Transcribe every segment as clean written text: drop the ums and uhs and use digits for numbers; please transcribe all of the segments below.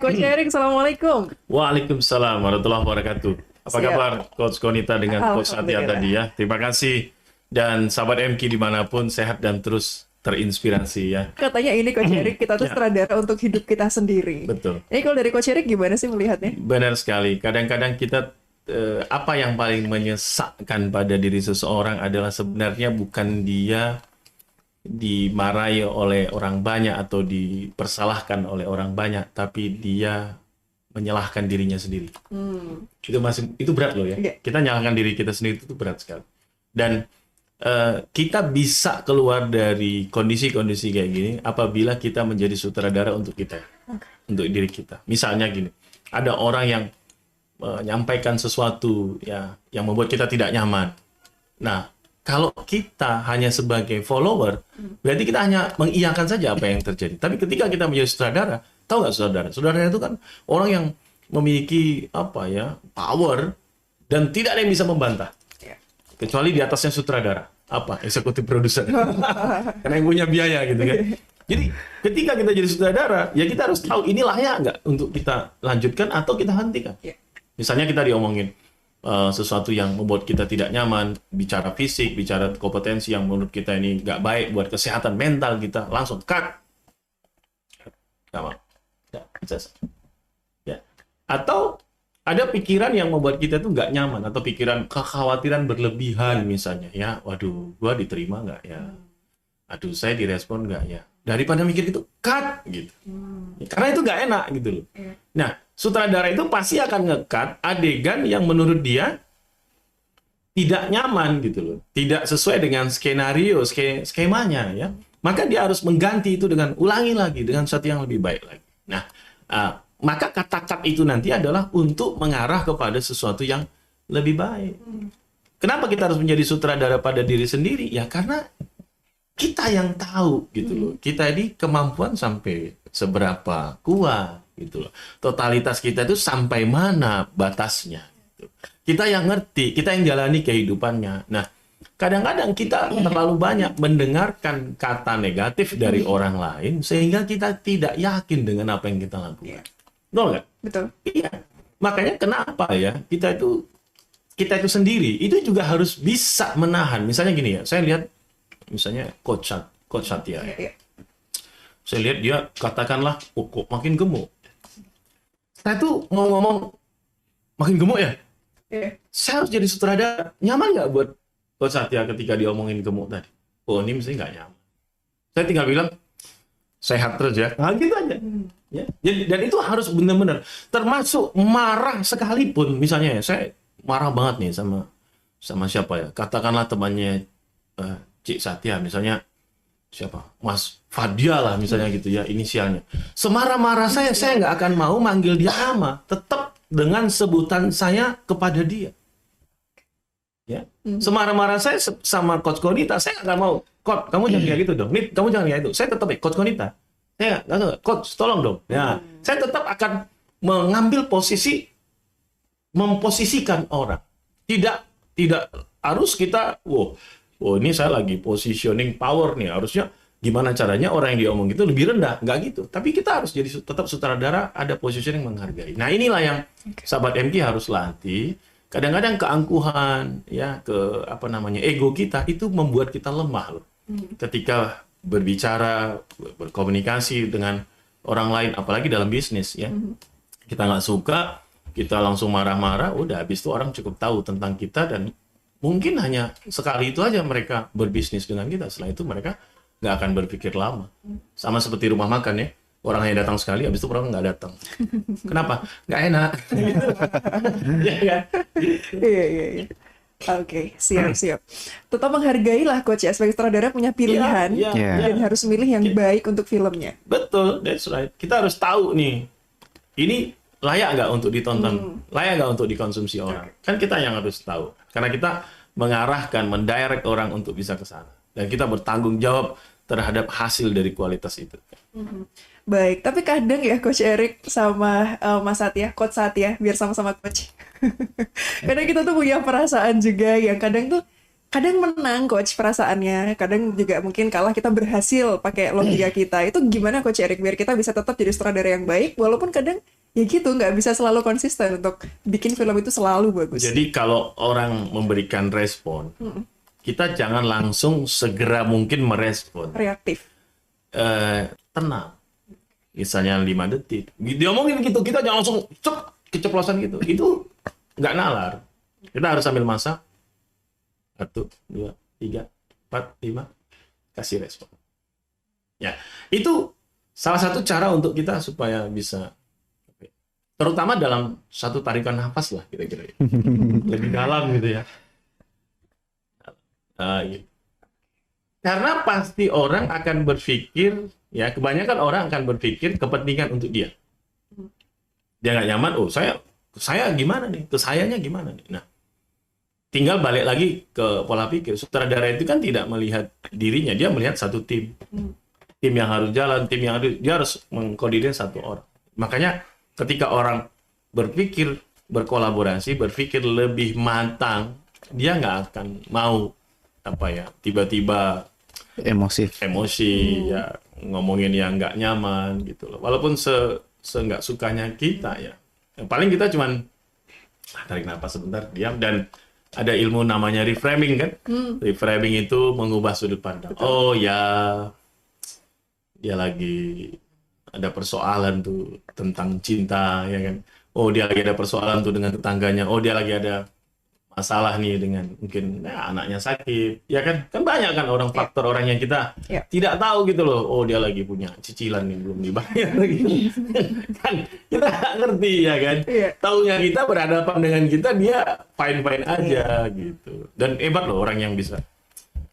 Coach Erik, Assalamualaikum. Waalaikumsalam warahmatullahi wabarakatuh. Apa Siap. kabar Coach Konita dengan Coach Satya Alhamdulillah. tadi ya? Terima kasih. Dan sahabat MK dimanapun sehat dan terus terinspirasi ya. Katanya ini Coach Erik, kita tuh Ya. sutradara untuk hidup kita sendiri. Betul. Ini kalau dari Coach Erik gimana sih melihatnya? Benar sekali. Kadang-kadang kita apa yang paling menyesakkan pada diri seseorang adalah sebenarnya bukan dia dimarahi oleh orang banyak atau dipersalahkan oleh orang banyak, tapi dia menyalahkan dirinya sendiri. Itu berat loh ya. Iya. Kita nyalahkan diri kita sendiri itu berat sekali. Dan kita bisa keluar dari kondisi-kondisi kayak gini apabila kita menjadi sutradara untuk kita, untuk diri kita. Misalnya gini, ada orang yang menyampaikan sesuatu ya yang membuat kita tidak nyaman. Nah, kalau kita hanya sebagai follower, berarti kita hanya mengiyakan saja apa yang terjadi. Tapi ketika kita menjadi sutradara, tahu nggak sutradara? Sutradara itu kan orang yang memiliki apa ya, power dan tidak ada yang bisa membantah. Iya. Kecuali di atasnya sutradara, apa eksekutif produser. Karena yang punya biaya gitu kan. Jadi ketika kita jadi sutradara, ya kita harus tahu ini layak nggak untuk kita lanjutkan atau kita hentikan. Iya. Misalnya kita diomongin sesuatu yang membuat kita tidak nyaman, bicara fisik, bicara kompetensi yang menurut kita ini nggak baik buat kesehatan mental kita, langsung cut. Nggak mau. Ya, ya. Atau ada pikiran yang membuat kita tuh nggak nyaman, atau pikiran kekhawatiran berlebihan misalnya, ya, waduh, gua diterima nggak ya? Aduh, saya direspon nggak ya? Daripada mikir gitu, cut gitu. Karena itu nggak enak gitu loh. Nah, sutradara itu pasti akan nge-cut adegan yang menurut dia tidak nyaman gitu loh, tidak sesuai dengan skenario, skemanya ya. Maka dia harus mengganti itu dengan ulangi lagi dengan sesuatu yang lebih baik lagi. Nah, maka kata cut itu nanti adalah untuk mengarah kepada sesuatu yang lebih baik. Kenapa kita harus menjadi sutradara pada diri sendiri? Ya karena kita yang tahu gitu loh. Kita ini kemampuan sampai seberapa kuat gitu loh. Totalitas kita itu sampai mana batasnya. Gitu. Kita yang ngerti, kita yang jalani kehidupannya. Nah, kadang-kadang kita terlalu banyak mendengarkan kata negatif dari orang lain sehingga kita tidak yakin dengan apa yang kita lakukan. Betul nggak? Betul. Iya. Makanya kenapa ya kita itu sendiri itu juga harus bisa menahan. Misalnya gini ya, saya lihat misalnya Coach Satya. Iya. Saya lihat dia katakanlah kok makin gemuk. Saya tuh mau ngomong makin gemuk ya. Iya. Saya harus jadi sutradara. Nyaman nggak buat Coach Satya ketika diomongin gemuk tadi? Oh ini mesti nggak nyaman. Saya tinggal bilang sehat terus ya. Nah gitu aja. Ya. Dan itu harus benar-benar. Termasuk marah sekalipun. Misalnya ya, saya marah banget nih sama siapa ya. Katakanlah temannya Cik Satya, misalnya siapa? Mas Fadia lah misalnya gitu ya, inisialnya. Semarah-marah saya nggak akan mau manggil dia nama. Tetap dengan sebutan saya kepada dia. Ya. Semarah-marah saya sama Coach Konita, saya nggak mau. Coach, kamu jangan kayak gitu dong. Nit, kamu jangan kayak itu. Saya tetap Coach Konita. Saya nggak tahu. Coach, tolong dong. Ya, saya tetap akan mengambil posisi, memposisikan orang. Tidak harus kita, ini saya lagi positioning power nih. Harusnya gimana caranya orang yang diomong itu lebih rendah. Nggak gitu. Tapi kita harus jadi tetap sutradara, ada positioning menghargai. Nah inilah yang sahabat MK harus latih. Kadang-kadang keangkuhan, ya ego kita itu membuat kita lemah loh. Ketika berbicara, berkomunikasi dengan orang lain, apalagi dalam bisnis ya. Kita nggak suka, kita langsung marah-marah, udah habis itu orang cukup tahu tentang kita dan mungkin hanya sekali itu aja mereka berbisnis dengan kita. Setelah itu mereka nggak akan berpikir lama. Sama seperti rumah makan ya. Orang hanya datang sekali, habis itu orang nggak datang. Kenapa? Nggak enak. Ya, kan? Iya. Oke, siap. Tetap menghargailah Coach ya, sebagai sutradara punya pilihan dan harus milih yang baik untuk filmnya. Betul, that's right. Kita harus tahu nih, ini layak nggak untuk ditonton, layak nggak untuk dikonsumsi orang. Kan kita yang harus tahu. Karena kita mengarahkan, mendirect orang untuk bisa ke sana. Dan kita bertanggung jawab terhadap hasil dari kualitas itu. Baik, tapi kadang ya Coach Erik sama Mas Satya, Coach Satya, biar sama-sama Coach. Kadang kita tuh punya perasaan juga yang kadang tuh kadang menang coach perasaannya, kadang juga mungkin kalah, kita berhasil pakai logika kita. Itu gimana coach Erik biar kita bisa tetap jadi sutradara yang baik walaupun kadang ya gitu nggak bisa selalu konsisten untuk bikin film itu selalu bagus. Jadi kalau orang memberikan respon, kita jangan langsung segera mungkin merespon. Reaktif. Tenang. Misalnya 5 detik. Dia ngomongin gitu, kita jangan langsung keceplosan gitu. Itu nggak nalar. Kita harus sambil masak. 1, 2, 3, 4, 5, kasih respon. Ya, itu salah satu cara untuk kita supaya bisa, terutama dalam satu tarikan nafas lah kira-kira, lebih dalam gitu ya. Gitu. Karena pasti orang akan berpikir, ya kebanyakan orang akan berpikir kepentingan untuk dia. Dia nggak nyaman, oh saya gimana nih, ke sayanya gimana nih. Nah, tinggal balik lagi ke pola pikir. Sutradara itu kan tidak melihat dirinya, dia melihat satu tim. Tim yang harus jalan, dia harus mengkoordinir satu orang. Makanya ketika orang berpikir, berkolaborasi, berpikir lebih matang, dia nggak akan mau tiba-tiba emosi ya, ngomongin yang nggak nyaman gitu loh. Walaupun nggak sukanya kita ya. Yang paling kita cuman tarik nafas sebentar, diam, dan ada ilmu namanya reframing kan. Reframing itu mengubah sudut pandang. Betul. Oh ya, dia lagi ada persoalan tuh tentang cinta ya kan. Oh dia lagi ada persoalan tuh dengan tetangganya. Oh dia lagi ada masalah nih dengan mungkin anaknya sakit. Ya kan banyak kan faktor orang yang kita tidak tahu gitu loh. Oh dia lagi punya cicilan nih belum dibayar lagi. Kan kita nggak ngerti ya kan. Taunya kita berhadapan dengan kita, dia fine aja gitu. Dan hebat loh orang yang bisa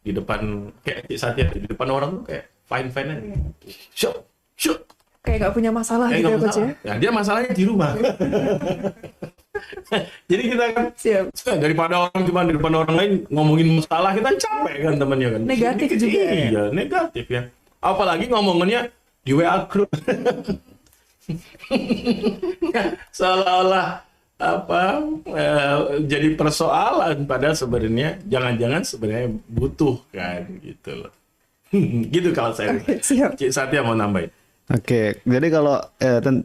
di depan kayak Cik Satya, di depan orang tuh kayak fine aja. Syuk. Kayak nggak punya masalah gitu ya coach ya. Ya dia masalahnya di rumah. Jadi kita kan daripada orang cuma di depan orang lain ngomongin masalah, kita capek kan temannya kan. Negatif juga. Iya, negatif ya. Apalagi ngomongannya di WA group. Seolah-olah jadi persoalan, padahal sebenarnya jangan-jangan sebenarnya butuh kan gitu loh. Gitu kalau saya. Cik Satya mau nambahin. Oke, jadi kalau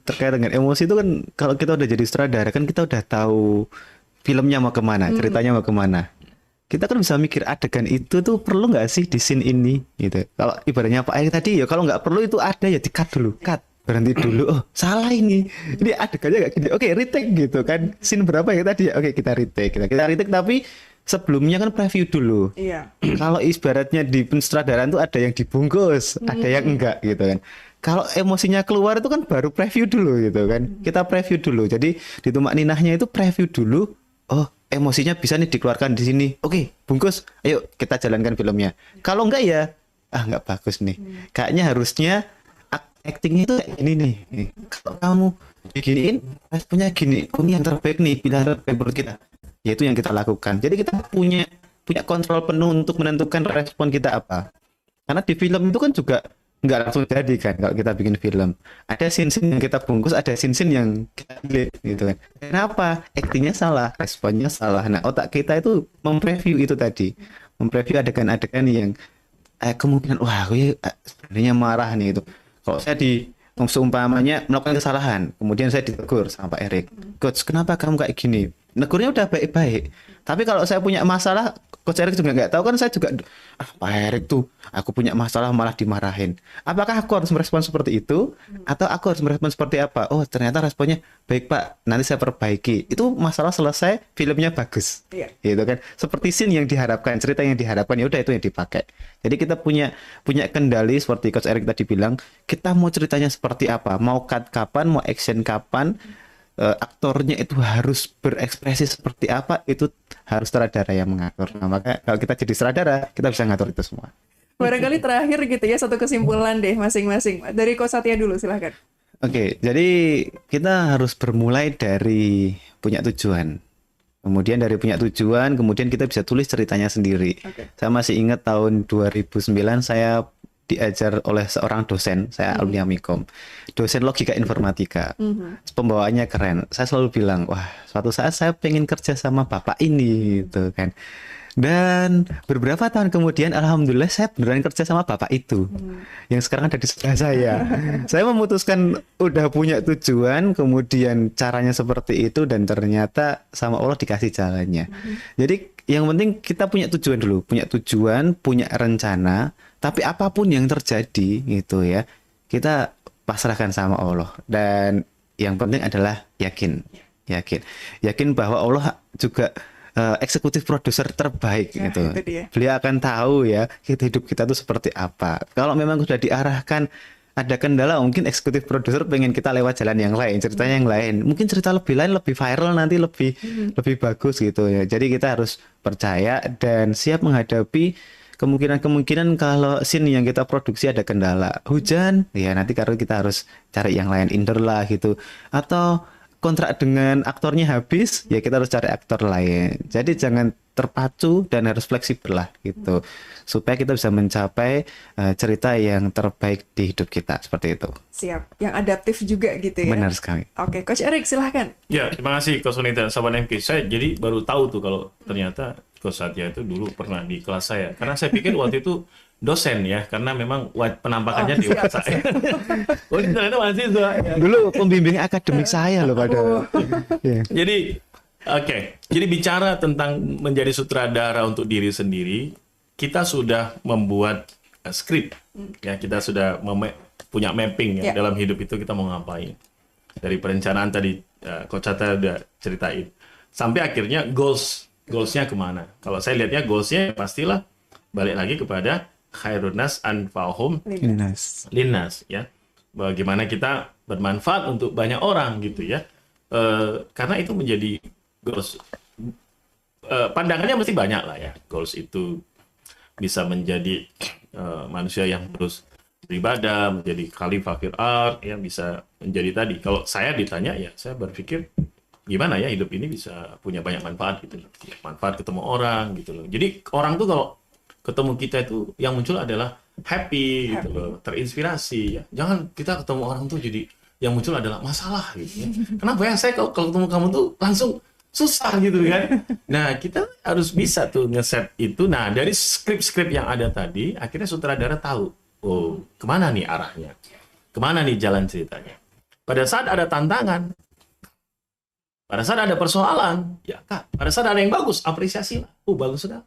terkait dengan emosi itu kan, kalau kita udah jadi sutradara kan kita udah tahu filmnya mau kemana, ceritanya mau kemana. Kita kan bisa mikir adegan itu tuh perlu nggak sih di scene ini gitu. Kalau ibaratnya Pak Erik tadi ya, kalau nggak perlu itu ada ya di cut dulu, berhenti dulu. Oh salah ini adegannya nggak gini. Oke, retake gitu kan. Scene berapa ya tadi? Oke, kita retake. Kita retake tapi sebelumnya kan preview dulu. Iya. Kalau ibaratnya di pensutradaraan tuh ada yang dibungkus, ada yang enggak gitu kan. Kalau emosinya keluar itu kan baru preview dulu gitu kan. Kita preview dulu. Jadi di tumak ninahnya itu preview dulu. Oh, emosinya bisa nih dikeluarkan di sini. Oke, bungkus. Ayo kita jalankan filmnya. Kalau enggak ya, enggak bagus nih. Kayaknya harusnya actingnya itu kayak gini nih. Kalau kamu diginiin, responnya gini. Oh, ini yang terbaik nih, pilihan terbaik menurut kita. Yaitu yang kita lakukan. Jadi kita punya kontrol penuh untuk menentukan respon kita apa. Karena di film itu kan juga nggak langsung jadi kan kalau kita bikin film. Ada scene-scene yang kita bungkus, ada scene-scene yang kita delete gitu kan. Kenapa? Actingnya salah, responnya salah. Nah, otak kita itu mempreview itu tadi. Mempreview adegan-adegan yang kemungkinan, wah gue sebenarnya marah nih itu. Kalau saya seumpamanya melakukan kesalahan, kemudian saya ditegur sama Pak Erik. Coach, kenapa kamu kayak gini? Negurnya udah baik-baik. Tapi kalau saya punya masalah, Coach Erik juga nggak tahu kan, saya juga, Pak Erik tuh, aku punya masalah malah dimarahin. Apakah aku harus merespon seperti itu? Atau aku harus merespon seperti apa? Oh, ternyata responnya, baik Pak, nanti saya perbaiki. Itu masalah selesai, filmnya bagus. Iya. Gitu kan. Seperti scene yang diharapkan, cerita yang diharapkan, ya udah itu yang dipakai. Jadi kita punya kendali seperti Coach Erik tadi bilang, kita mau ceritanya seperti apa? Mau cut kapan, mau action kapan? Aktornya itu harus berekspresi seperti apa, itu harus sutradara yang mengatur. Nah, maka kalau kita jadi sutradara, kita bisa ngatur itu semua. Barangkali terakhir gitu ya, satu kesimpulan deh masing-masing. Dari Coach Satya dulu, silahkan. Oke, jadi kita harus bermulai dari punya tujuan. Kemudian dari punya tujuan, kemudian kita bisa tulis ceritanya sendiri. Saya masih ingat tahun 2009 saya diajar oleh seorang dosen, saya alumni Amikom, dosen logika informatika. Pembawaannya keren. Saya selalu bilang, wah, suatu saat saya pengen kerja sama bapak ini, gitu kan. Dan beberapa tahun kemudian, alhamdulillah saya beneran kerja sama bapak itu, yang sekarang ada di sebelah saya. Saya memutuskan udah punya tujuan, kemudian caranya seperti itu, dan ternyata sama Allah dikasih jalannya. Jadi yang penting kita punya tujuan dulu, punya rencana, tapi apapun yang terjadi gitu ya, kita pasrahkan sama Allah. Dan yang penting adalah yakin bahwa Allah juga eksekutif produser terbaik Nah, gitu. itu dia. Beliau akan tahu ya hidup kita itu seperti apa. Kalau memang sudah diarahkan ada kendala, mungkin eksekutif produser pengen kita lewat jalan yang lain, ceritanya yang lain. Mungkin cerita lebih lain, lebih viral nanti, lebih bagus gitu ya. Jadi kita harus percaya dan siap menghadapi kemungkinan kalau scene yang kita produksi ada kendala. Hujan, ya nanti karena kita harus cari yang lain, indoor lah gitu. Atau kontrak dengan aktornya habis, ya kita harus cari aktor lain. Jadi jangan terpacu dan harus fleksibel lah gitu. Supaya kita bisa mencapai cerita yang terbaik di hidup kita, seperti itu. Siap. Yang adaptif juga gitu ya. Benar sekali. Oke, Coach Erik silahkan. Ya, terima kasih Coach Sonita, sahabat MK. Saya jadi baru tahu tuh kalau ternyata Coach Satya itu dulu pernah di kelas saya. Karena saya pikir waktu itu dosen ya, karena memang penampakannya di siap, saya. Oh, ternyata mahasiswa. Ya. Dulu pembimbing akademik saya loh pada. Iya. Jadi, oke. Jadi bicara tentang menjadi sutradara untuk diri sendiri, kita sudah membuat skrip. Ya, kita sudah punya mapping ya, Ya. dalam hidup itu kita mau ngapain. Dari perencanaan tadi, Coach Satya udah ceritain. Sampai akhirnya goals-nya kemana. Kalau saya lihatnya goals-nya pastilah balik lagi kepada khairun nas anfa'uhum linnas ya. Bagaimana kita bermanfaat untuk banyak orang gitu ya. Karena itu menjadi goals. Pandangannya mesti banyak lah ya. Goals itu bisa menjadi manusia yang terus beribadah, menjadi khalifah fil ard, ya bisa menjadi tadi. Kalau saya ditanya ya, saya berpikir gimana ya hidup ini bisa punya banyak manfaat gitu loh. Manfaat ketemu orang gitu loh. Jadi orang tuh kalau ketemu kita itu yang muncul adalah happy gitu loh, terinspirasi ya. Jangan kita ketemu orang tuh jadi yang muncul adalah masalah gitu ya. Kenapa ya saya kalau ketemu kamu tuh langsung susah gitu kan. Nah, kita harus bisa tuh ngeset itu. Nah, dari skrip-skrip yang ada tadi, akhirnya sutradara tahu, oh, kemana nih arahnya? Kemana nih jalan ceritanya? Pada saat ada tantangan, pada saat ada persoalan, ya Kak, pada saat ada yang bagus, apresiasi lah. Oh, bagus sudah.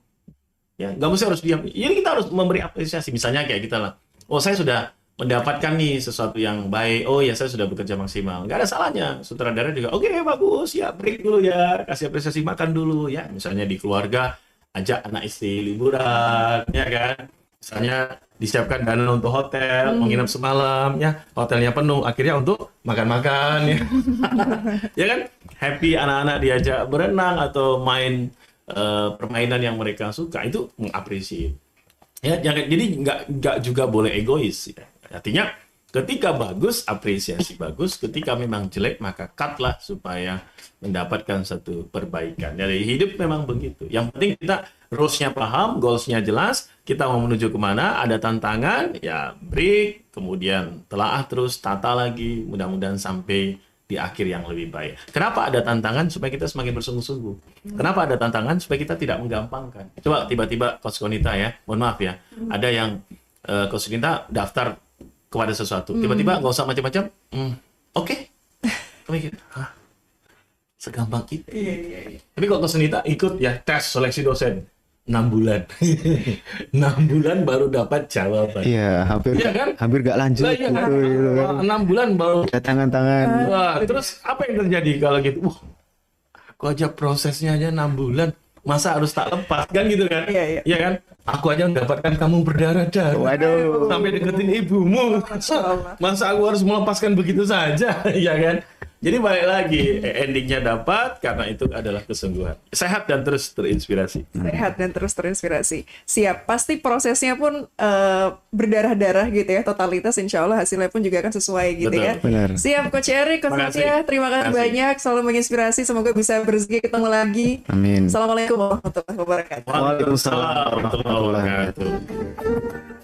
Ya, nggak mesti harus diam. Jadi kita harus memberi apresiasi. Misalnya kayak kita lah. Oh, saya sudah mendapatkan nih sesuatu yang baik. Oh ya, saya sudah bekerja maksimal. Nggak ada salahnya. Sutradara juga, oke, bagus. Ya, break dulu ya. Kasih apresiasi, makan dulu ya. Misalnya di keluarga, ajak anak istri liburan, ya kan. Misalnya disiapkan dana untuk hotel, menginap semalam, ya. Hotelnya penuh, akhirnya untuk makan-makan, ya. Ya kan? Happy anak-anak diajak berenang atau main permainan yang mereka suka, itu mengapresiasi. Ya, jangan, jadi nggak juga boleh egois. Ya. Artinya ketika bagus, apresiasi bagus. Ketika memang jelek, maka cut lah supaya mendapatkan satu perbaikan. Dari hidup memang begitu. Yang penting kita rules-nya paham, goals-nya jelas, kita mau menuju kemana, ada tantangan, ya break, kemudian telaah terus, tata lagi, mudah-mudahan sampai di akhir yang lebih baik. Kenapa ada tantangan? Supaya kita semakin bersungguh-sungguh. Kenapa ada tantangan? Supaya kita tidak menggampangkan. Coba tiba-tiba Coach Konita ya, mohon maaf ya, ada yang Coach Konita daftar kepada sesuatu, tiba-tiba nggak usah macam-macam, oke. Mikir, hah, segampang itu. Iya. Tapi kalau Coach Konita ikut ya tes seleksi dosen, 6 bulan. 6 bulan baru dapat jawaban. Iya, Iya kan? hampir nggak lanjut Lah, iya kan? gitu kan. 6 bulan baru. Ada tangan-tangan. Wah, terus apa yang terjadi kalau gitu? Aku aja prosesnya aja 6 bulan. Masa harus tak lepas kan gitu kan? Iya. Iya kan? Aku aja mendapatkan kamu berdarah-darah. Waduh. Sampai deketin ibumu. Allah. Masa aku harus melepaskan begitu saja? Iya kan? Jadi balik lagi, endingnya dapat karena itu adalah kesungguhan. Sehat dan terus terinspirasi. Sehat dan terus terinspirasi. Siap. Pasti prosesnya pun berdarah-darah gitu ya. Totalitas insya Allah hasilnya pun juga akan sesuai gitu Betul. ya. Benar. Siap Coach Erik, Coach Terima kasih. Satya. Terima kasih Terima kasih. banyak. Selalu menginspirasi. Semoga bisa berezeki ketemu lagi. Amin. Assalamualaikum warahmatullahi wabarakatuh. Waalaikumsalam warahmatullahi wabarakatuh.